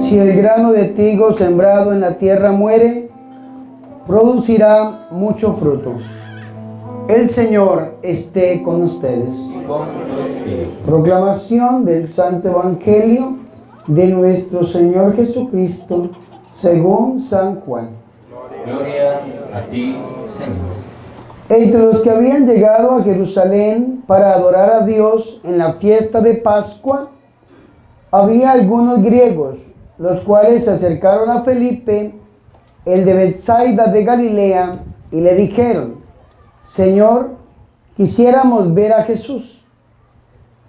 Si el grano de trigo sembrado en la tierra muere, producirá mucho fruto. El Señor esté con ustedes. Proclamación del Santo Evangelio de nuestro Señor Jesucristo según San Juan. Gloria a ti, Señor. Entre los que habían llegado a Jerusalén para adorar a Dios en la fiesta de Pascua, había algunos griegos, los cuales se acercaron a Felipe, el de Betsaida de Galilea, y le dijeron: Señor, quisiéramos ver a Jesús.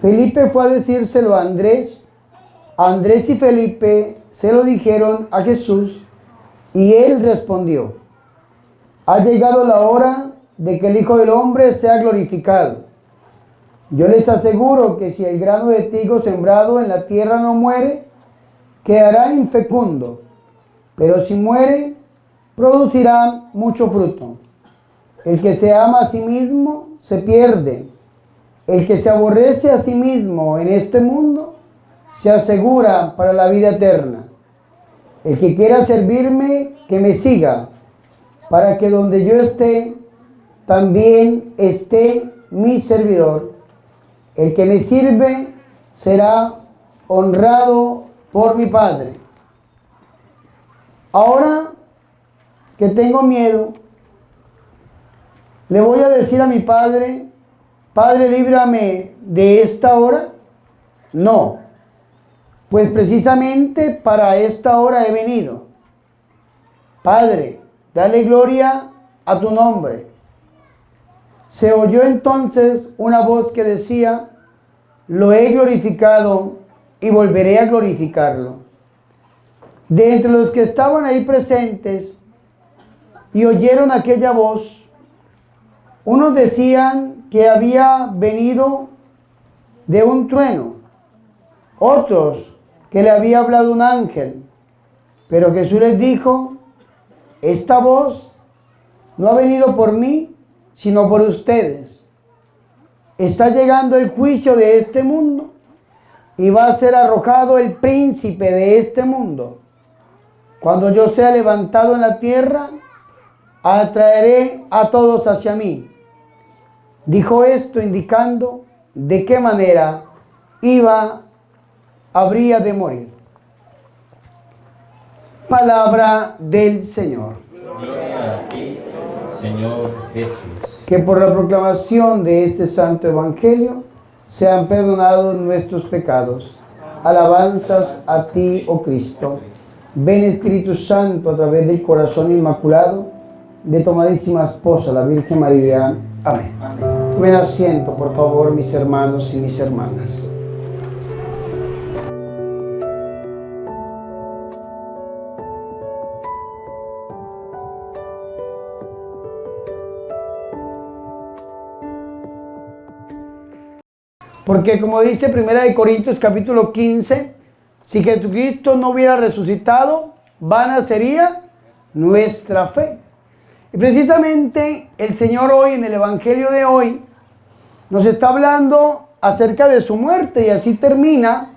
Felipe fue a decírselo a Andrés. Andrés y Felipe se lo dijeron a Jesús, y él respondió: ha llegado la hora de que el Hijo del Hombre sea glorificado. Yo les aseguro que si el grano de trigo sembrado en la tierra no muere, quedará infecundo, pero si muere, producirá mucho fruto. El que se ama a sí mismo se pierde. El que se aborrece a sí mismo en este mundo se asegura para la vida eterna. El que quiera servirme, que me siga, para que donde yo esté, también esté mi servidor. El que me sirve será honrado por mi Padre. Ahora que tengo miedo, le voy a decir a mi Padre: Padre, líbrame de esta hora. No, pues precisamente para esta hora he venido. Padre, dale gloria a tu nombre. Se oyó entonces una voz que decía: lo he glorificado y volveré a glorificarlo. De entre los que estaban ahí presentes y oyeron aquella voz, unos decían que había venido de un trueno, otros que le había hablado un ángel. Pero Jesús les dijo: esta voz no ha venido por mí, sino por ustedes. Está llegando el juicio de este mundo y va a ser arrojado el príncipe de este mundo. Cuando yo sea levantado en la tierra, atraeré a todos hacia mí. Dijo esto indicando de qué manera habría de morir. Palabra del Señor. Gloria a ti, Señor Jesús. Que por la proclamación de este santo evangelio sean perdonados nuestros pecados. Alabanzas a ti, oh Cristo. Ven, Espíritu Santo, a través del corazón inmaculado de tu amadísima esposa, la Virgen María. Amén. Tomen asiento, por favor, mis hermanos y mis hermanas. Porque como dice 1 Corintios capítulo 15, si Jesucristo no hubiera resucitado, vana sería nuestra fe. Y precisamente el Señor hoy, en el Evangelio de hoy, nos está hablando acerca de su muerte, y así termina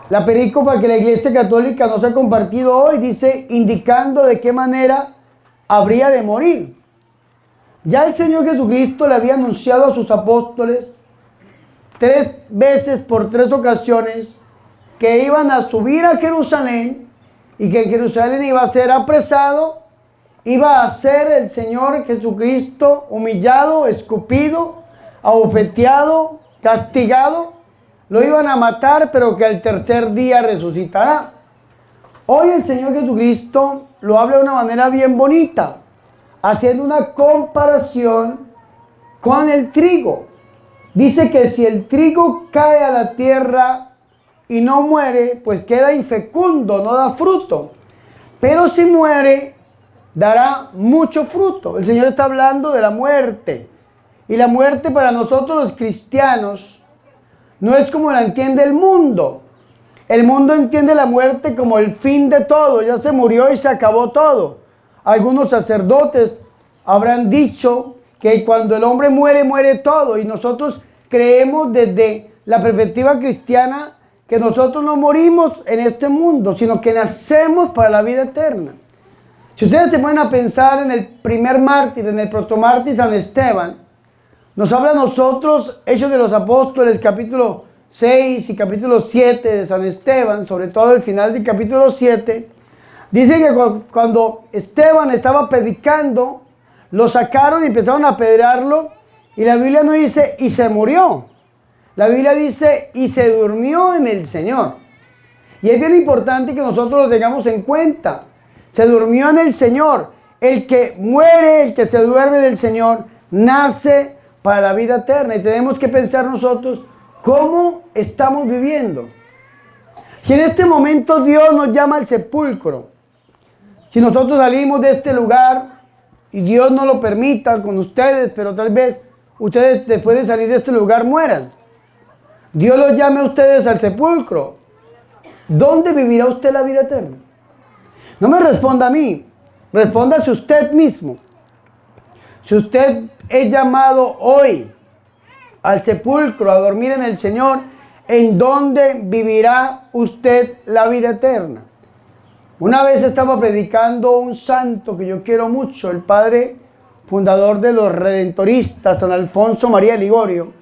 la perícopa que la Iglesia Católica nos ha compartido hoy. Dice, indicando de qué manera habría de morir. Ya el Señor Jesucristo le había anunciado a sus apóstoles 3 veces por 3 ocasiones que iban a subir a Jerusalén, y que en Jerusalén iba a ser apresado, iba a ser el Señor Jesucristo humillado, escupido, abofeteado, castigado, lo iban a matar, pero que al tercer día resucitará. Hoy el Señor Jesucristo lo habla de una manera bien bonita, haciendo una comparación con el trigo. Dice que si el trigo cae a la tierra y no muere, pues queda infecundo, no da fruto. Pero si muere, dará mucho fruto. El Señor está hablando de la muerte. Y la muerte para nosotros los cristianos no es como la entiende el mundo. El mundo entiende la muerte como el fin de todo. Ya se murió y se acabó todo. Algunos sacerdotes habrán dicho que cuando el hombre muere, muere todo. Y nosotros creemos desde la perspectiva cristiana que nosotros no morimos en este mundo, sino que nacemos para la vida eterna. Si ustedes se ponen a pensar en el primer mártir, en el protomártir San Esteban, nos habla a nosotros, Hechos de los Apóstoles, capítulo 6 y capítulo 7 de San Esteban, sobre todo el final del capítulo 7, dice que cuando Esteban estaba predicando, lo sacaron y empezaron a apedrearlo, y la Biblia no dice, y se murió. La Biblia dice, y se durmió en el Señor. Y es bien importante que nosotros lo tengamos en cuenta. Se durmió en el Señor. El que muere, el que se duerme del Señor, nace para la vida eterna. Y tenemos que pensar nosotros, ¿cómo estamos viviendo? Si en este momento Dios nos llama al sepulcro, si nosotros salimos de este lugar, y Dios no lo permita con ustedes, pero tal vez ustedes después de salir de este lugar mueran. Dios los llame a ustedes al sepulcro. ¿Dónde vivirá usted la vida eterna? No me responda a mí, respóndase usted mismo. Si usted es llamado hoy al sepulcro, a dormir en el Señor, ¿en dónde vivirá usted la vida eterna? Una vez estaba predicando un santo que yo quiero mucho, el padre fundador de los redentoristas, San Alfonso María Ligorio.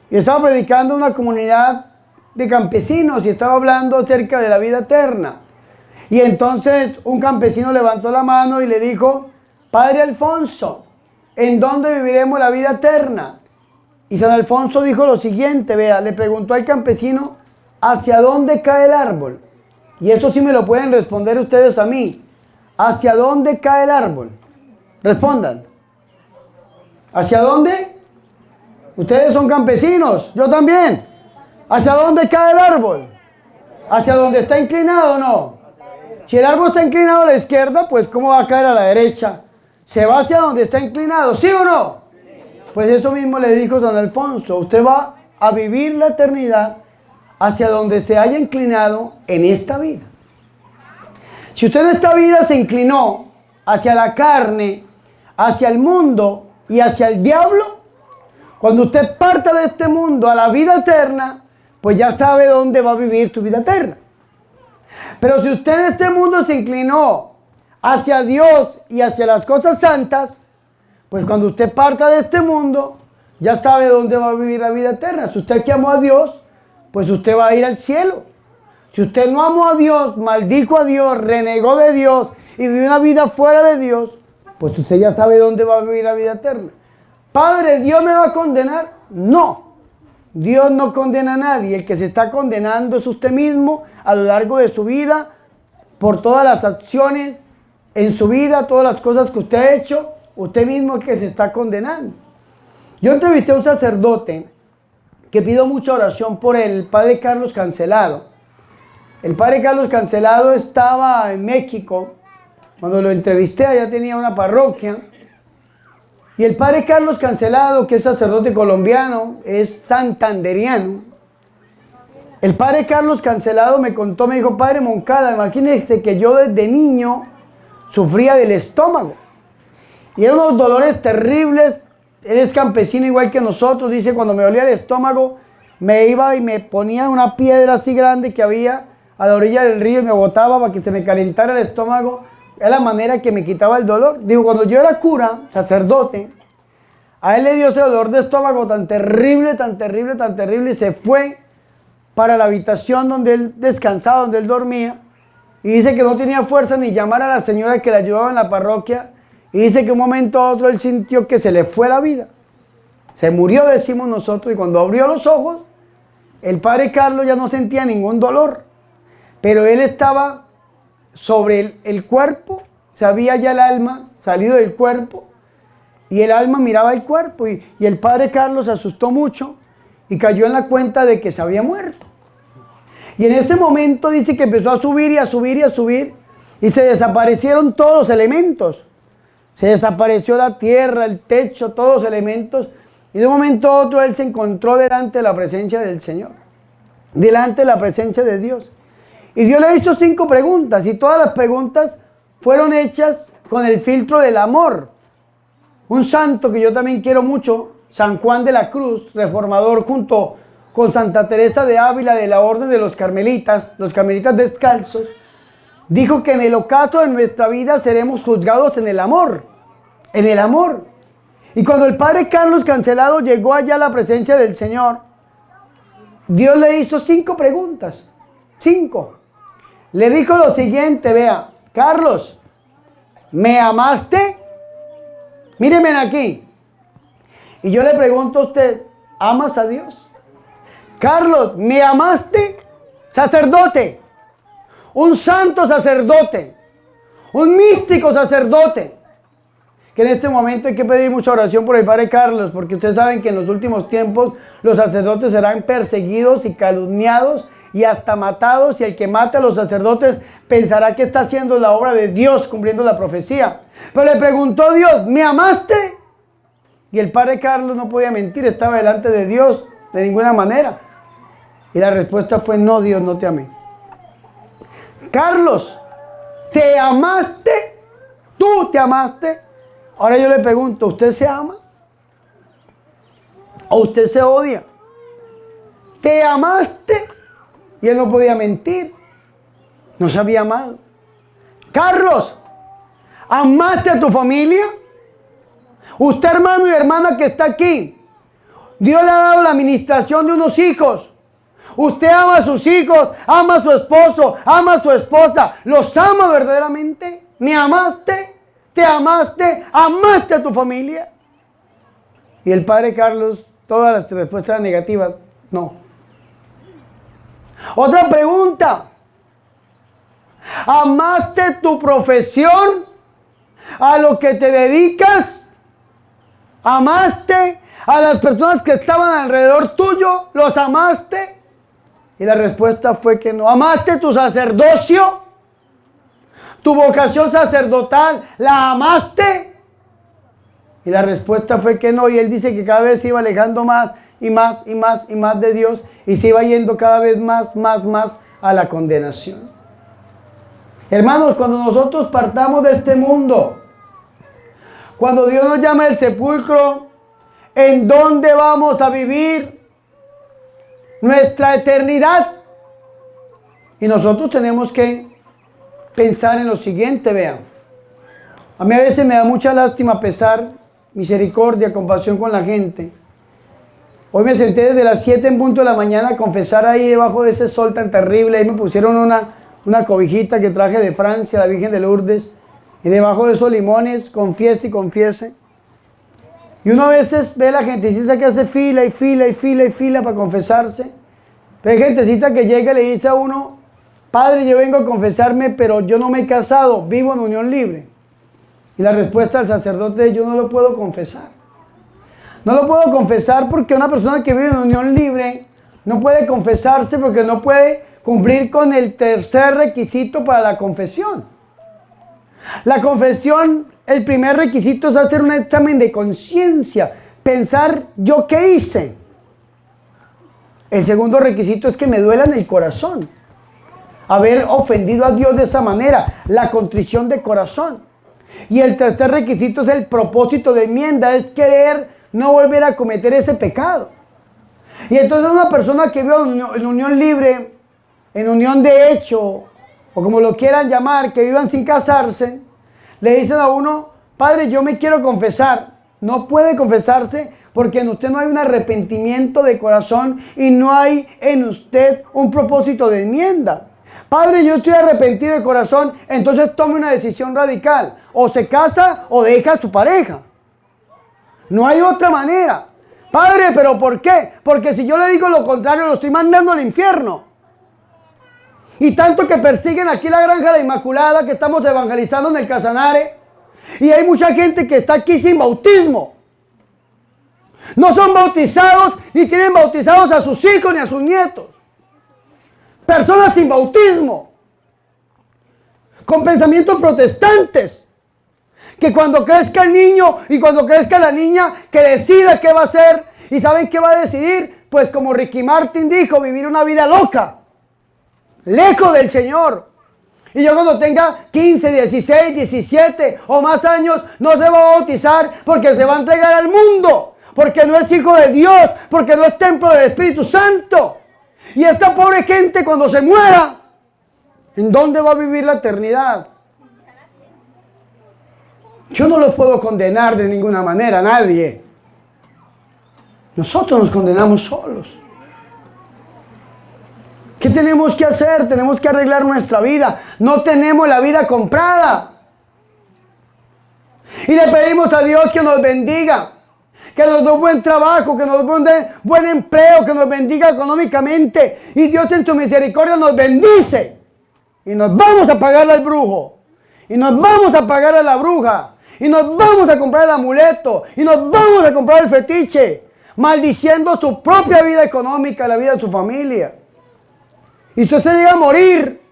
Y estaba predicando a una comunidad de campesinos y estaba hablando acerca de la vida eterna. Y entonces un campesino levantó la mano y le dijo, Padre Alfonso, ¿en dónde viviremos la vida eterna? Y San Alfonso dijo lo siguiente, vea, le preguntó al campesino, ¿hacia dónde cae el árbol? Y eso sí me lo pueden responder ustedes a mí. ¿Hacia dónde cae el árbol? Respondan. ¿Hacia dónde? Ustedes son campesinos, yo también. ¿Hacia dónde cae el árbol? ¿Hacia dónde está inclinado o no? Si el árbol está inclinado a la izquierda, pues ¿cómo va a caer a la derecha? ¿Se va hacia donde está inclinado? ¿Sí o no? Pues eso mismo le dijo San Alfonso. Usted va a vivir la eternidad hacia donde se haya inclinado en esta vida. Si usted en esta vida se inclinó hacia la carne, hacia el mundo y hacia el diablo, cuando usted parta de este mundo a la vida eterna, pues ya sabe dónde va a vivir su vida eterna. Pero si usted en este mundo se inclinó hacia Dios y hacia las cosas santas, pues cuando usted parta de este mundo, ya sabe dónde va a vivir la vida eterna. Si usted que amó a Dios, pues usted va a ir al cielo. Si usted no amó a Dios, maldijo a Dios, renegó de Dios y vivió una vida fuera de Dios, pues usted ya sabe dónde va a vivir la vida eterna. Padre, ¿Dios me va a condenar? No. Dios no condena a nadie. El que se está condenando es usted mismo a lo largo de su vida, por todas las acciones en su vida, todas las cosas que usted ha hecho, usted mismo es el que se está condenando. Yo entrevisté a un sacerdote que pido mucha oración por él, el padre Carlos Cancelado. El padre Carlos Cancelado estaba en México. Cuando lo entrevisté, allá tenía una parroquia. Y el padre Carlos Cancelado, que es sacerdote colombiano, es santanderiano. El padre Carlos Cancelado me contó, me dijo, Padre Moncada, imagínese que yo desde niño sufría del estómago. Y eran unos dolores terribles. Él es campesino igual que nosotros. Dice, cuando me dolía el estómago, me iba y me ponía una piedra así grande que había a la orilla del río y me botaba para que se me calentara el estómago. Es la manera que me quitaba el dolor. Digo, cuando yo era cura, sacerdote, a él le dio ese dolor de estómago tan terrible, tan terrible, tan terrible, y se fue para la habitación donde él descansaba, donde él dormía, y dice que no tenía fuerza ni llamar a la señora que le ayudaba en la parroquia, y dice que un momento a otro él sintió que se le fue la vida. Se murió, decimos nosotros, y cuando abrió los ojos, el padre Carlos ya no sentía ningún dolor, pero él estaba sobre el cuerpo, se había ya el alma salido del cuerpo, y el alma miraba el cuerpo, y el padre Carlos se asustó mucho, y cayó en la cuenta de que se había muerto. Y en ese momento dice que empezó a subir y a subir y a subir, y se desaparecieron todos los elementos. Se desapareció la tierra, el techo, todos los elementos, y de un momento a otro él se encontró delante de la presencia del Señor, delante de la presencia de Dios. Y Dios le hizo 5 preguntas, y todas las preguntas fueron hechas con el filtro del amor. Un santo que yo también quiero mucho, San Juan de la Cruz, reformador junto con Santa Teresa de Ávila de la Orden de los carmelitas descalzos, dijo que en el ocaso de nuestra vida seremos juzgados en el amor, en el amor. Y cuando el padre Carlos Cancelado llegó allá a la presencia del Señor, Dios le hizo 5 preguntas, 5. Le dijo lo siguiente, vea, Carlos, ¿me amaste? Míreme aquí. Y yo le pregunto a usted, ¿amas a Dios? Carlos, ¿me amaste? Sacerdote, un santo sacerdote, un místico sacerdote, que en este momento hay que pedir mucha oración por el padre Carlos, porque ustedes saben que en los últimos tiempos los sacerdotes serán perseguidos y calumniados y hasta matados, y el que mate a los sacerdotes pensará que está haciendo la obra de Dios, cumpliendo la profecía. Pero le preguntó Dios, ¿me amaste? Y el padre Carlos no podía mentir, estaba delante de Dios de ninguna manera. Y la respuesta fue, no, Dios, no te amé. Carlos, ¿te amaste? ¿Tú te amaste? Ahora yo le pregunto, ¿usted se ama? ¿O usted se odia? ¿Te amaste? Y él no podía mentir. No se había amado. Carlos, ¿amaste a tu familia? Usted, hermano y hermana que está aquí, Dios le ha dado la administración de unos hijos. Usted ama a sus hijos, ama a su esposo, ama a su esposa. ¿Los ama verdaderamente? ¿Me amaste? ¿Te amaste? ¿Amaste a tu familia? Y el padre Carlos, todas las respuestas eran negativas. No. Otra pregunta. ¿Amaste tu profesión? ¿A lo que te dedicas? ¿Amaste a las personas que estaban alrededor tuyo? ¿Los amaste? Y la respuesta fue que no. ¿Amaste tu sacerdocio? ¿Tu vocación sacerdotal? ¿La amaste? Y la respuesta fue que no. Y él dice que cada vez se iba alejando más y más y más y más de Dios, y se iba yendo cada vez más a la condenación. Hermanos, cuando nosotros partamos de este mundo, cuando Dios nos llama al sepulcro, ¿en dónde vamos a vivir nuestra eternidad? Y nosotros tenemos que pensar en lo siguiente, vean. A mí a veces me da mucha lástima, pesar, misericordia, compasión con la gente. Hoy me senté desde las 7 en punto de la mañana a confesar ahí debajo de ese sol tan terrible. Ahí me pusieron una cobijita que traje de Francia, la Virgen de Lourdes. Y debajo de esos limones, confiese y confiese. Y uno a veces ve la gentecita que hace fila y fila y fila y fila para confesarse. Pero hay gentecita que llega y le dice a uno, Padre, yo vengo a confesarme, pero yo no me he casado, vivo en unión libre. Y la respuesta del sacerdote es, yo no lo puedo confesar. No lo puedo confesar porque una persona que vive en unión libre no puede confesarse porque no puede cumplir con el tercer requisito para la confesión. La confesión, el primer requisito es hacer un examen de conciencia, pensar yo qué hice. El segundo requisito es que me duela en el corazón haber ofendido a Dios de esa manera, la contrición de corazón. Y el tercer requisito es el propósito de enmienda, es querer no volver a cometer ese pecado. Y entonces una persona que vive en unión libre, en unión de hecho, o como lo quieran llamar, que vivan sin casarse, le dicen a uno, Padre, yo me quiero confesar. No puede confesarse porque en usted no hay un arrepentimiento de corazón y no hay en usted un propósito de enmienda. Padre, yo estoy arrepentido de corazón, entonces tome una decisión radical. O se casa o deja a su pareja. No hay otra manera. Padre, ¿pero por qué? Porque si yo le digo lo contrario, lo estoy mandando al infierno. Y tanto que persiguen aquí la Granja de la Inmaculada, que estamos evangelizando en el Casanare, y hay mucha gente que está aquí sin bautismo. No son bautizados, ni tienen bautizados a sus hijos ni a sus nietos. Personas sin bautismo, con pensamientos protestantes, que cuando crezca el niño y cuando crezca la niña, que decida qué va a hacer. ¿Y saben qué va a decidir? Pues como Ricky Martin dijo, vivir una vida loca, lejos del Señor. Y yo cuando tenga 15, 16, 17 o más años, no se va a bautizar porque se va a entregar al mundo. porque no es hijo de Dios, porque no es templo del Espíritu Santo. Y esta pobre gente cuando se muera, ¿en dónde va a vivir la eternidad? Yo no los puedo condenar de ninguna manera, nadie. Nosotros nos condenamos solos. ¿Qué tenemos que hacer? Tenemos que arreglar nuestra vida. No tenemos la vida comprada. Y le pedimos a Dios que nos bendiga, que nos dé un buen trabajo, que nos dé buen empleo, que nos bendiga económicamente. Y Dios en su misericordia nos bendice. Y nos vamos a pagarle al brujo. Y nos vamos a pagar a la bruja. Y nos vamos a comprar el amuleto. Y nos vamos a comprar el fetiche. Maldiciendo su propia vida económica, la vida de su familia. Y usted se llega a morir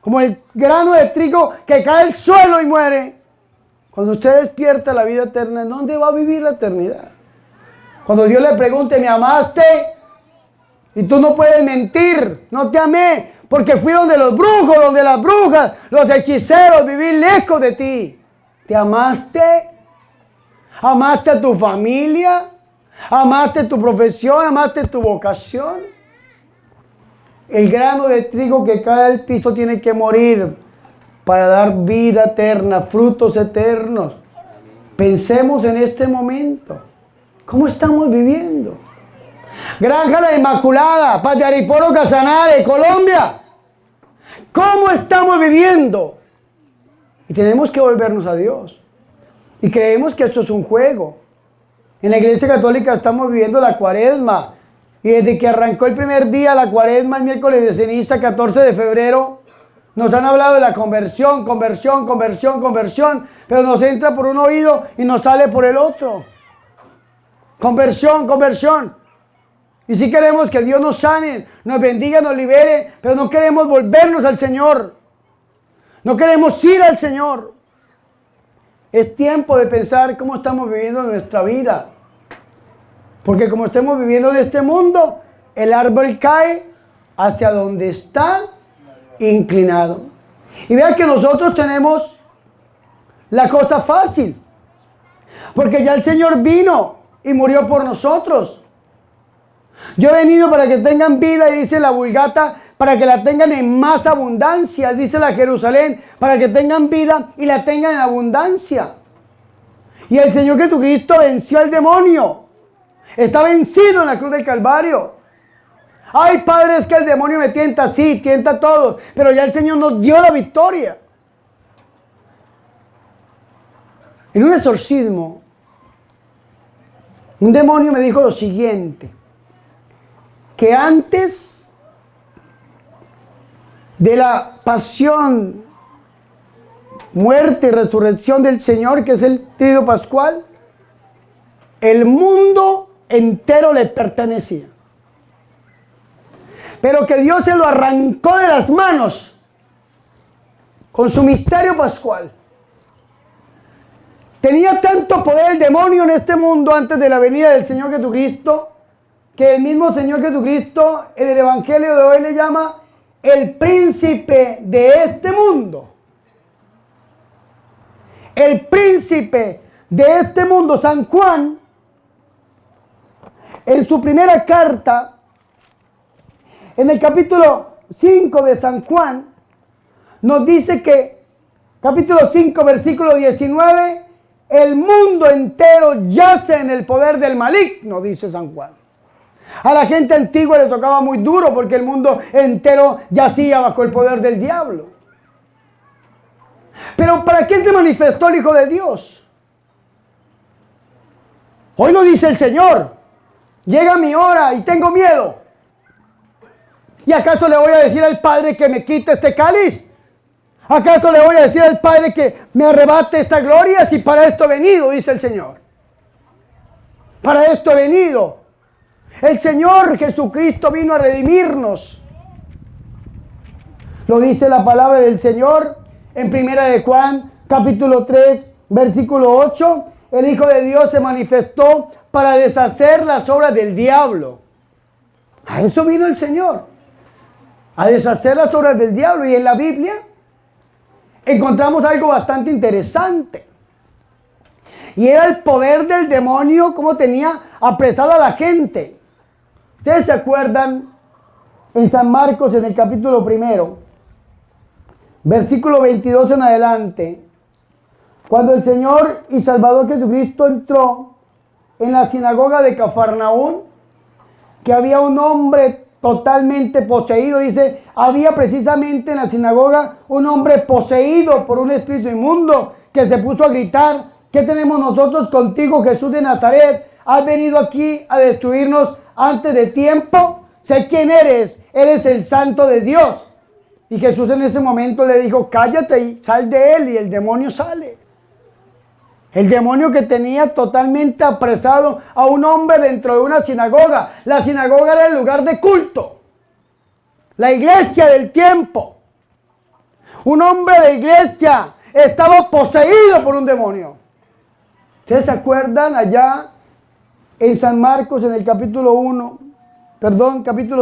como el grano de trigo que cae al suelo y muere. Cuando usted despierta la vida eterna, ¿en dónde va a vivir la eternidad? Cuando Dios le pregunte, ¿me amaste? Y tú no puedes mentir, no te amé, porque fui donde los brujos, donde las brujas, los hechiceros, viví lejos de ti. ¿Te amaste? ¿Amaste a tu familia? ¿Amaste tu profesión? ¿Amaste tu vocación? El grano de trigo que cae al piso tiene que morir para dar vida eterna, frutos eternos. Pensemos en este momento. ¿Cómo estamos viviendo? Granja La Inmaculada, Paz de Ariporo, Casanare, Colombia. ¿Cómo estamos viviendo? Y tenemos que volvernos a Dios. Y creemos que esto es un juego. En la Iglesia Católica estamos viviendo la Cuaresma. Y desde que arrancó el primer día, la Cuaresma, el miércoles de ceniza, 14 de febrero, nos han hablado de la conversión, conversión, conversión, conversión, pero nos entra por un oído y nos sale por el otro. Conversión, conversión. Y sí queremos que Dios nos sane, nos bendiga, nos libere, pero no queremos volvernos al Señor. No queremos ir al Señor. Es tiempo de pensar cómo estamos viviendo nuestra vida. Porque como estemos viviendo en este mundo, el árbol cae hacia donde está inclinado. Y vean que nosotros tenemos la cosa fácil. Porque ya el Señor vino y murió por nosotros. Yo he venido para que tengan vida, y dice la Vulgata, para que la tengan en más abundancia, dice la Jerusalén, para que tengan vida y la tengan en abundancia. Y el Señor Jesucristo venció al demonio. Está vencido en la cruz del Calvario. Ay, Padre, es que el demonio me tienta. Sí, tienta a todos. Pero ya el Señor nos dio la victoria. En un exorcismo, un demonio me dijo lo siguiente. Que antes de la pasión, muerte y resurrección del Señor, que es el Tríodo Pascual, el mundo entero le pertenecía. Pero que Dios se lo arrancó de las manos con su misterio pascual. Tenía tanto poder el demonio en este mundo antes de la venida del Señor Jesucristo, que el mismo Señor Jesucristo en el Evangelio de hoy le llama el príncipe de este mundo. El príncipe de este mundo, San Juan, en su primera carta, en el capítulo 5 de San Juan, nos dice que, capítulo 5, versículo 19, el mundo entero yace en el poder del maligno, dice San Juan. A la gente antigua le tocaba muy duro porque el mundo entero yacía bajo el poder del diablo. Pero ¿para qué se manifestó el Hijo de Dios? Hoy lo dice el Señor. Llega mi hora y tengo miedo. ¿Y acaso le voy a decir al Padre que me quite este cáliz? ¿Acaso le voy a decir al Padre que me arrebate esta gloria? Si para esto he venido, dice el Señor. Para esto he venido. El Señor Jesucristo vino a redimirnos. Lo dice la palabra del Señor en 1 de Juan, capítulo 3, versículo 8. El Hijo de Dios se manifestó para deshacer las obras del diablo. A eso vino el Señor. A deshacer las obras del diablo. Y en la Biblia encontramos algo bastante interesante. Y era el poder del demonio como tenía apresada a la gente. ¿Ustedes se acuerdan en San Marcos, en el capítulo 1, versículo 22 en adelante, cuando el Señor y Salvador Jesucristo entró en la sinagoga de Cafarnaún, que había un hombre totalmente poseído? Dice, había precisamente en la sinagoga un hombre poseído por un espíritu inmundo que se puso a gritar: ¿qué tenemos nosotros contigo, Jesús de Nazaret? ¿Has venido aquí a destruirnos antes de tiempo? Sé quién eres, eres el Santo de Dios. Y Jesús en ese momento le dijo: cállate y sal de él. Y el demonio sale. El demonio que tenía totalmente apresado a un hombre dentro de una sinagoga. La sinagoga era el lugar de culto, la iglesia del tiempo. Un hombre de iglesia estaba poseído por un demonio. ¿Ustedes se acuerdan allá en San Marcos, en el capítulo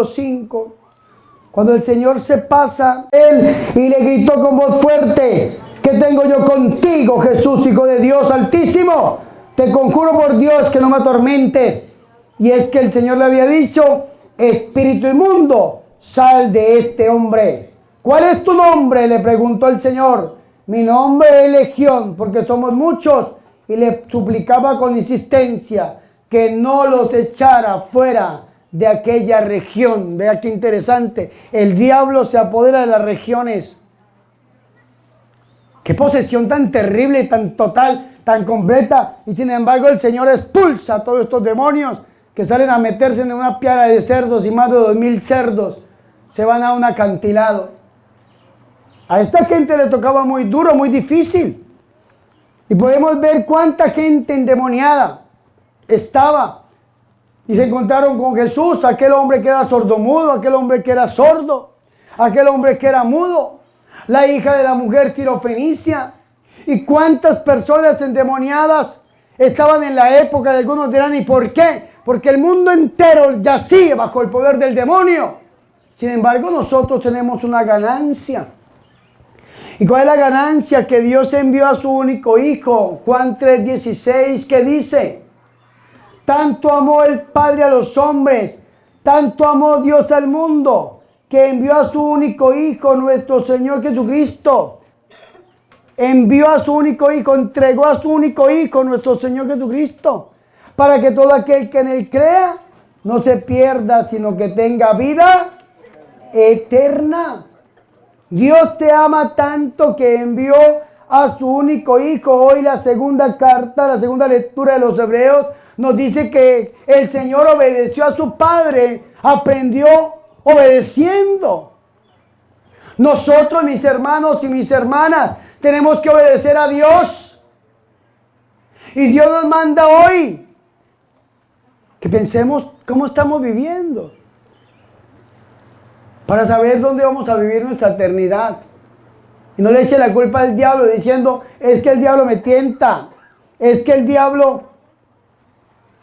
5, cuando el Señor se pasa él y le gritó con voz fuerte: ¿qué tengo yo contigo, Jesús, Hijo de Dios Altísimo? Te conjuro por Dios que no me atormentes. Y es que el Señor le había dicho: espíritu inmundo, sal de este hombre. ¿Cuál es tu nombre?, le preguntó el Señor. Mi nombre es Legión, porque somos muchos. Y le suplicaba con insistencia que no los echara fuera de aquella región. Vea qué interesante. El diablo se apodera de las regiones. Qué posesión tan terrible, tan total, tan completa. Y sin embargo el Señor expulsa a todos estos demonios que salen a meterse en una piara de cerdos, y más de 2000 cerdos se van a un acantilado. A esta gente le tocaba muy duro, muy difícil. Y podemos ver cuánta gente endemoniada estaba. Y se encontraron con Jesús, aquel hombre que era sordomudo, aquel hombre que era sordo, aquel hombre que era mudo, la hija de la mujer tirofenicia. Y cuántas personas endemoniadas estaban en la época de algunos dirán: ¿y por qué? Porque el mundo entero yacía bajo el poder del demonio. Sin embargo, nosotros tenemos una ganancia. ¿Y cuál es la ganancia? Que Dios envió a su único Hijo. Juan 3:16, que dice: tanto amó el Padre a los hombres, tanto amó Dios al mundo, que envió a su único Hijo, nuestro Señor Jesucristo. Envió a su único Hijo, entregó a su único Hijo, nuestro Señor Jesucristo, para que todo aquel que en Él crea no se pierda, sino que tenga vida eterna. Dios te ama tanto que envió a su único Hijo. Hoy la segunda carta, la segunda lectura de los Hebreos nos dice que el Señor obedeció a su Padre, aprendió obedeciendo. Nosotros, mis hermanos y mis hermanas, tenemos que obedecer a Dios. Y Dios nos manda hoy que pensemos cómo estamos viviendo, para saber dónde vamos a vivir nuestra eternidad. Y no le eche la culpa al diablo diciendo: es que el diablo me tienta, es que el diablo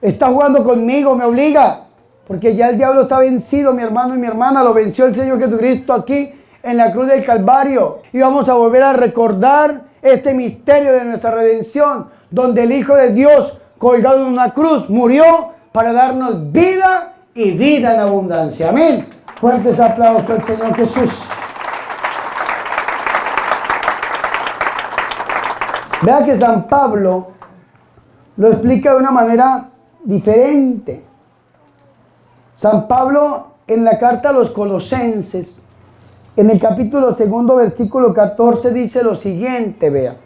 está jugando conmigo, me obliga. Porque ya el diablo está vencido, mi hermano y mi hermana. Lo venció el Señor Jesucristo aquí en la cruz del Calvario. Y vamos a volver a recordar este misterio de nuestra redención, donde el Hijo de Dios, colgado en una cruz, murió para darnos vida y vida en abundancia. Amén. Fuertes aplausos al Señor Jesús. Vea que San Pablo lo explica de una manera diferente. San Pablo, en la carta a los Colosenses, en el capítulo 2, versículo 14, dice lo siguiente, vea: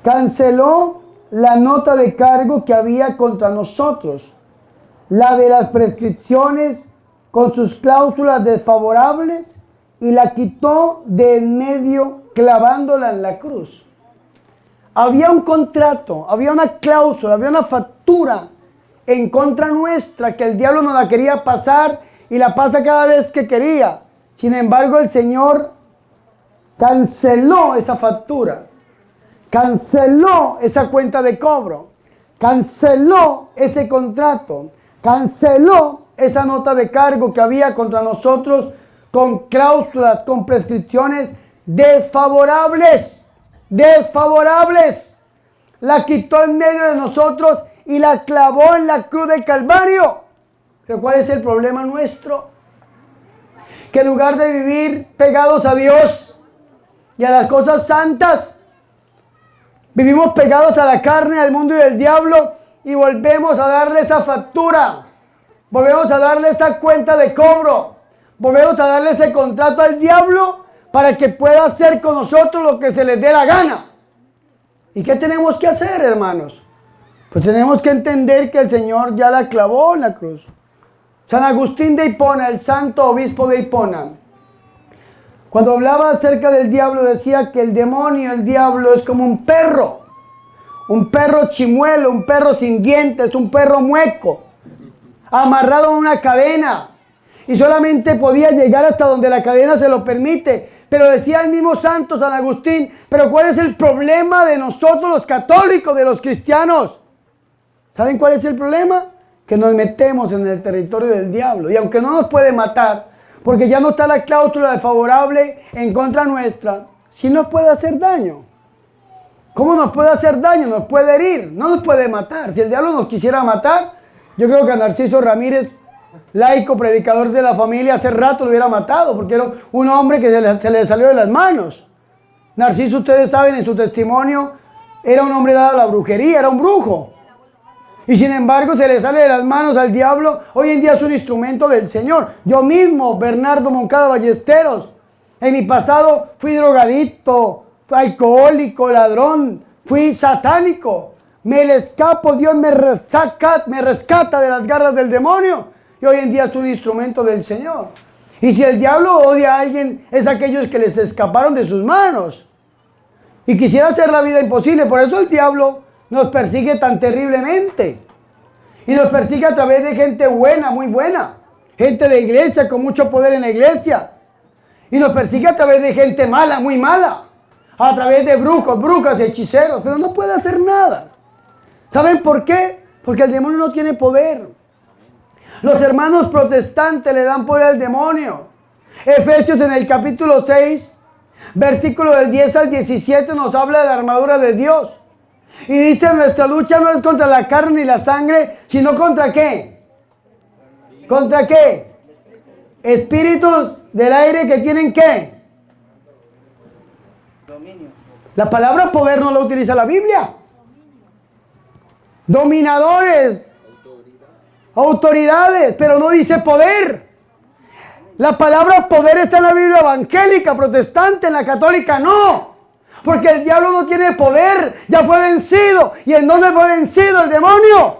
canceló la nota de cargo que había contra nosotros, la de las prescripciones con sus cláusulas desfavorables, y la quitó de en medio clavándola en la cruz. Había un contrato, había una cláusula, había una factura en contra nuestra que el diablo nos la quería pasar y la pasa cada vez que quería. Sin embargo, el Señor canceló esa factura, canceló esa cuenta de cobro, canceló ese contrato, canceló esa nota de cargo que había contra nosotros con cláusulas, con prescripciones desfavorables. Desfavorables. la quitó en medio de nosotros y la clavó en la cruz del Calvario. Pero ¿cuál es el problema nuestro? Que en lugar de vivir pegados a Dios y a las cosas santas, vivimos pegados a la carne, al mundo y al diablo, y volvemos a darle esa factura, volvemos a darle esa cuenta de cobro, volvemos a darle ese contrato al diablo para que pueda hacer con nosotros lo que se les dé la gana. ¿Y qué tenemos que hacer, hermanos? Pues tenemos que entender que el Señor ya la clavó en la cruz. San Agustín de Hipona, el santo obispo de Hipona, cuando hablaba acerca del diablo, decía que el demonio, el diablo, es como un perro chimuelo, un perro sin dientes, un perro mueco, amarrado en una cadena, y solamente podía llegar hasta donde la cadena se lo permite. Pero decía el mismo santo San Agustín, pero ¿cuál es el problema de nosotros los católicos, de los cristianos? ¿Saben cuál es el problema? Que nos metemos en el territorio del diablo, y aunque no nos puede matar, porque ya no está la cláusula favorable en contra nuestra, sí nos puede hacer daño. ¿Cómo nos puede hacer daño? Nos puede herir, no nos puede matar. Si el diablo nos quisiera matar, yo creo que a Narciso Ramírez, laico, predicador de la familia, hace rato lo hubiera matado, porque era un hombre que se le salió de las manos. Narciso, ustedes saben, en su testimonio, era un hombre dado a la brujería, era un brujo. Y sin embargo se le sale de las manos al diablo. Hoy en día es un instrumento del Señor. Yo mismo, Bernardo Moncada Ballesteros, en mi pasado fui drogadicto, fui alcohólico, ladrón, fui satánico. Me le escapo, Dios me rescata de las garras del demonio. Y hoy en día es un instrumento del Señor. Y si el diablo odia a alguien, es aquellos que les escaparon de sus manos. Y quisiera hacer la vida imposible. Por eso el diablo nos persigue tan terriblemente. Y nos persigue a través de gente buena, muy buena. Gente de iglesia, con mucho poder en la iglesia. Y nos persigue a través de gente mala, muy mala. A través de brujos, brujas, hechiceros. Pero no puede hacer nada. ¿Saben por qué? Porque el demonio no tiene poder. Los hermanos protestantes le dan poder al demonio. Efesios en el capítulo 6, versículo del 10 al 17 nos habla de la armadura de Dios. Y dice, nuestra lucha no es contra la carne y la sangre, sino contra ¿qué? ¿Contra qué? Espíritus del aire que tienen ¿qué? Dominio. La palabra poder no la utiliza la Biblia. Dominadores. Autoridades, pero no dice poder. La palabra poder está en la Biblia evangélica, protestante, en la católica no. Porque el diablo no tiene poder, ya fue vencido. ¿Y en dónde fue vencido el demonio?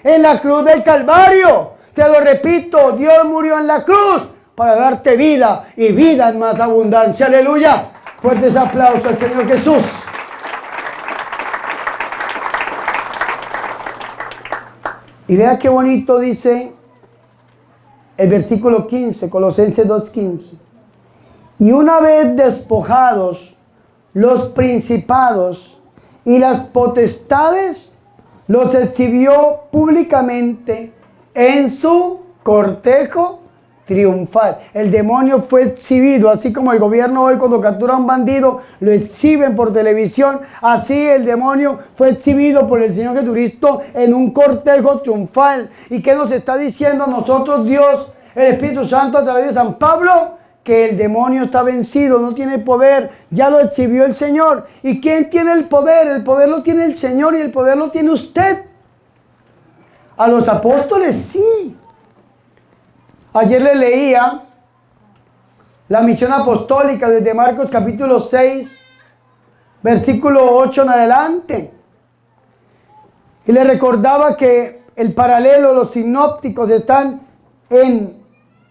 En la cruz del Calvario. Te lo repito, Dios murió en la cruz para darte vida y vida en más abundancia. Aleluya. Fuertes aplausos al Señor Jesús. Y vea qué bonito dice el versículo 15, Colosenses 2:15. Y una vez despojados los principados y las potestades, los exhibió públicamente en su cortejo triunfal. El demonio fue exhibido, así como el gobierno hoy cuando captura a un bandido lo exhiben por televisión, así el demonio fue exhibido por el Señor Jesucristo en un cortejo triunfal. ¿Y qué nos está diciendo a nosotros Dios, el Espíritu Santo a través de San Pablo? Que el demonio está vencido, no tiene poder, ya lo exhibió el Señor. ¿Y quién tiene el poder? El poder lo tiene el Señor y el poder lo tiene usted. A los apóstoles sí. Ayer le leía la misión apostólica desde Marcos capítulo 6, versículo 8 en adelante. Y le recordaba que el paralelo, los sinópticos están en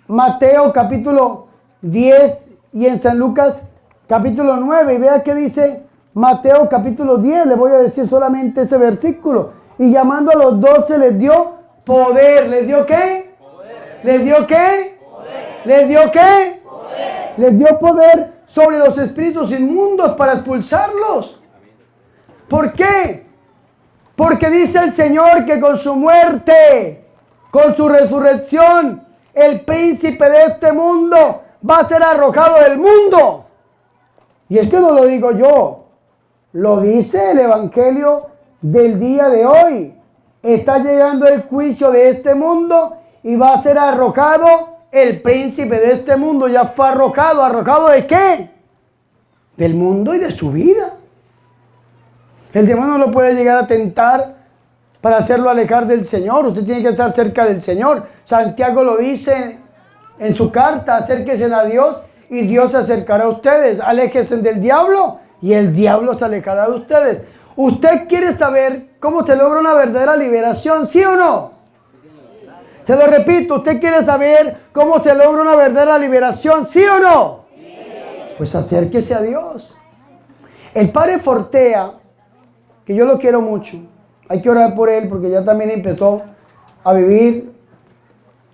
Mateo capítulo 10 y en San Lucas capítulo 9. Y vea que dice Mateo capítulo 10, le voy a decir solamente ese versículo. Y llamando a los 12 les dio poder. ¿Les dio qué? ¿Les dio qué? Poder. ¿Les dio qué? Poder. Les dio poder sobre los espíritus inmundos para expulsarlos. ¿Por qué? Porque dice el Señor que con su muerte, con su resurrección, el príncipe de este mundo va a ser arrojado del mundo. Y es que no lo digo yo, lo dice el Evangelio del día de hoy. Está llegando el juicio de este mundo y va a ser arrojado el príncipe de este mundo. Ya fue arrojado. ¿Arrojado de qué? Del mundo y de su vida. El demonio no lo puede llegar a tentar para hacerlo alejar del Señor. Usted tiene que estar cerca del Señor. Santiago lo dice en su carta: acérquense a Dios y Dios se acercará a ustedes. Aléjense del diablo y el diablo se alejará de ustedes. ¿Usted quiere saber cómo se logra una verdadera liberación? ¿Sí o no? Se lo repito, ¿usted quiere saber cómo se logra una verdadera liberación? ¿Sí o no? Pues acérquese a Dios. El padre Fortea, que yo lo quiero mucho, hay que orar por él porque ya también empezó a vivir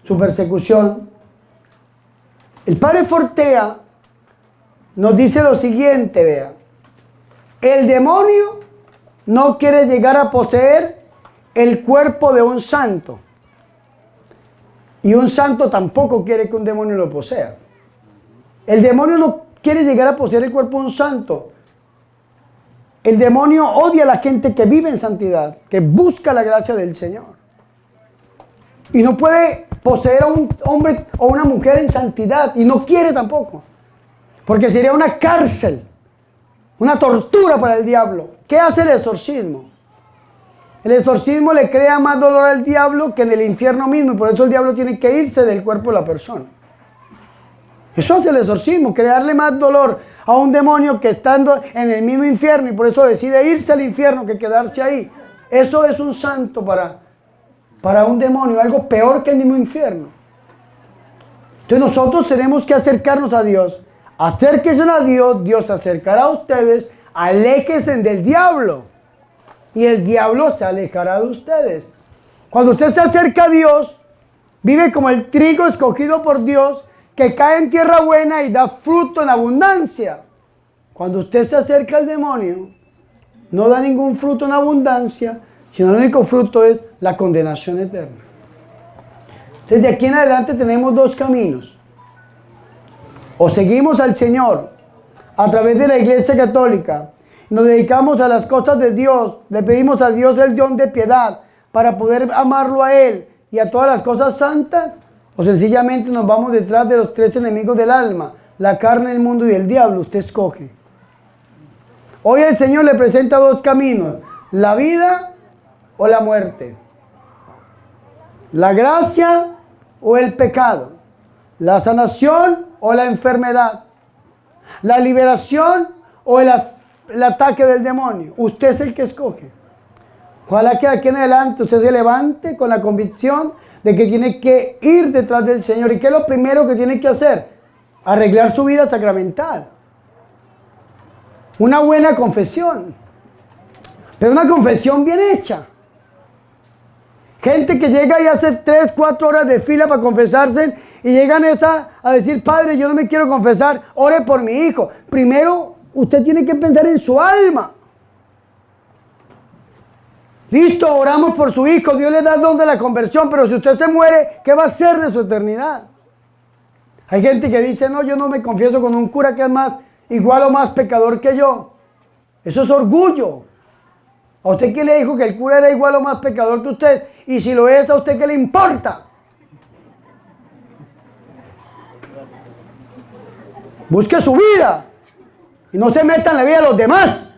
su persecución. El padre Fortea nos dice lo siguiente, vea: el demonio no quiere llegar a poseer el cuerpo de un santo, y un santo tampoco quiere que un demonio lo posea. El demonio no quiere llegar a poseer el cuerpo de un santo. El demonio odia a la gente que vive en santidad, que busca la gracia del Señor. Y no puede poseer a un hombre o una mujer en santidad, y no quiere tampoco, porque sería una cárcel, una tortura para el diablo. ¿Qué hace el exorcismo? El exorcismo le crea más dolor al diablo que en el infierno mismo, y por eso el diablo tiene que irse del cuerpo de la persona. Eso hace el exorcismo, crearle más dolor a un demonio que estando en el mismo infierno, y por eso decide irse al infierno que quedarse ahí. Eso es un santo para un demonio, algo peor que el mismo infierno. Entonces nosotros tenemos que acercarnos a Dios. Acérquense a Dios, Dios se acercará a ustedes. Aléjense del diablo y el diablo se alejará de ustedes. Cuando usted se acerca a Dios, vive como el trigo escogido por Dios, que cae en tierra buena y da fruto en abundancia. Cuando usted se acerca al demonio, no da ningún fruto en abundancia, sino el único fruto es la condenación eterna. Entonces, de aquí en adelante tenemos dos caminos: o seguimos al Señor a través de la Iglesia Católica, nos dedicamos a las cosas de Dios, le pedimos a Dios el don de piedad para poder amarlo a Él y a todas las cosas santas, o sencillamente nos vamos detrás de los tres enemigos del alma: la carne, el mundo y el diablo. Usted escoge. Hoy el Señor le presenta dos caminos: la vida o la muerte, la gracia o el pecado, la sanación o la enfermedad, la liberación o el ataque del demonio. Usted es el que escoge. Ojalá que aquí en adelante usted se levante con la convicción de que tiene que ir detrás del Señor. ¿Y qué es lo primero que tiene que hacer? Arreglar su vida sacramental. Una buena confesión, pero una confesión bien hecha. Gente que llega y hace 3, 4 horas de fila para confesarse, y llegan a decir: padre, yo no me quiero confesar, ore por mi hijo. Primero usted tiene que pensar en su alma. Listo, oramos por su hijo, Dios le da el don de la conversión, pero si usted se muere, ¿qué va a hacer de su eternidad? Hay gente que dice: no, yo no me confieso con un cura que es más igual o más pecador que yo. Eso es orgullo. ¿A usted qué le dijo que el cura era igual o más pecador que usted? Y si lo es, ¿a usted qué le importa? Busque su vida y no se meta en la vida de los demás.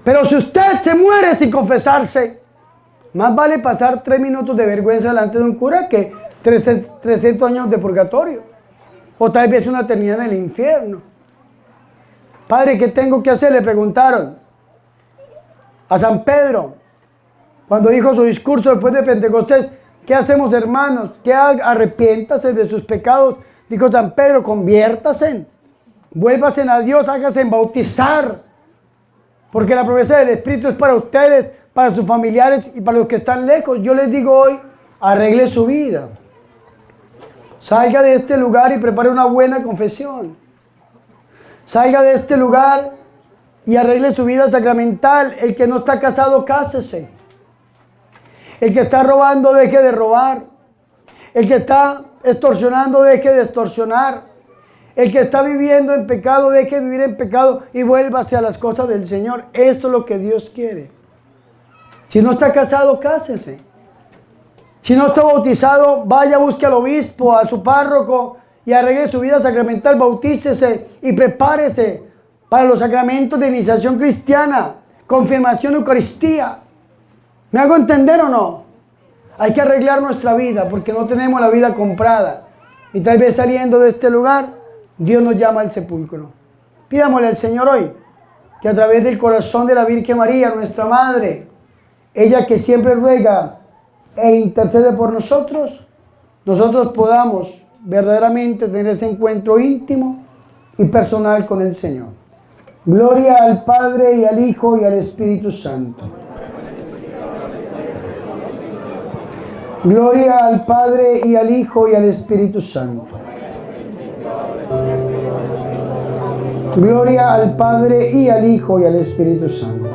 Pero si usted se muere sin confesarse, más vale pasar 3 minutos de vergüenza delante de un cura que 300 años de purgatorio, o tal vez una eternidad en el infierno. Padre, ¿qué tengo que hacer? Le preguntaron a San Pedro cuando dijo su discurso después de Pentecostés: ¿qué hacemos, hermanos? Que arrepiéntase de sus pecados. Dijo San Pedro: conviértase, vuélvase a Dios, hágase bautizar, porque la promesa del Espíritu es para ustedes, para sus familiares y para los que están lejos. Yo les digo hoy: arregle su vida, salga de este lugar y prepare una buena confesión. Salga de este lugar y arregle su vida sacramental. El que no está casado, cásese. El que está robando, deje de robar. El que está extorsionando, deje de extorsionar. El que está viviendo en pecado, deje de vivir en pecado y vuélvase a las cosas del Señor. Esto es lo que Dios quiere. Si no está casado, cásese. Si no está bautizado, vaya, busque al obispo, a su párroco y arregle su vida sacramental, bautícese y prepárese para los sacramentos de iniciación cristiana, confirmación, Eucaristía. ¿Me hago entender o no? Hay que arreglar nuestra vida porque no tenemos la vida comprada. Y tal vez saliendo de este lugar, Dios nos llama al sepulcro. Pidámosle al Señor hoy que a través del corazón de la Virgen María, nuestra Madre, ella que siempre ruega e intercede por nosotros podamos verdaderamente tener ese encuentro íntimo y personal con el Señor. Gloria al Padre y al Hijo y al Espíritu Santo. Gloria al Padre y al Hijo y al Espíritu Santo. Gloria al Padre y al Hijo y al Espíritu Santo.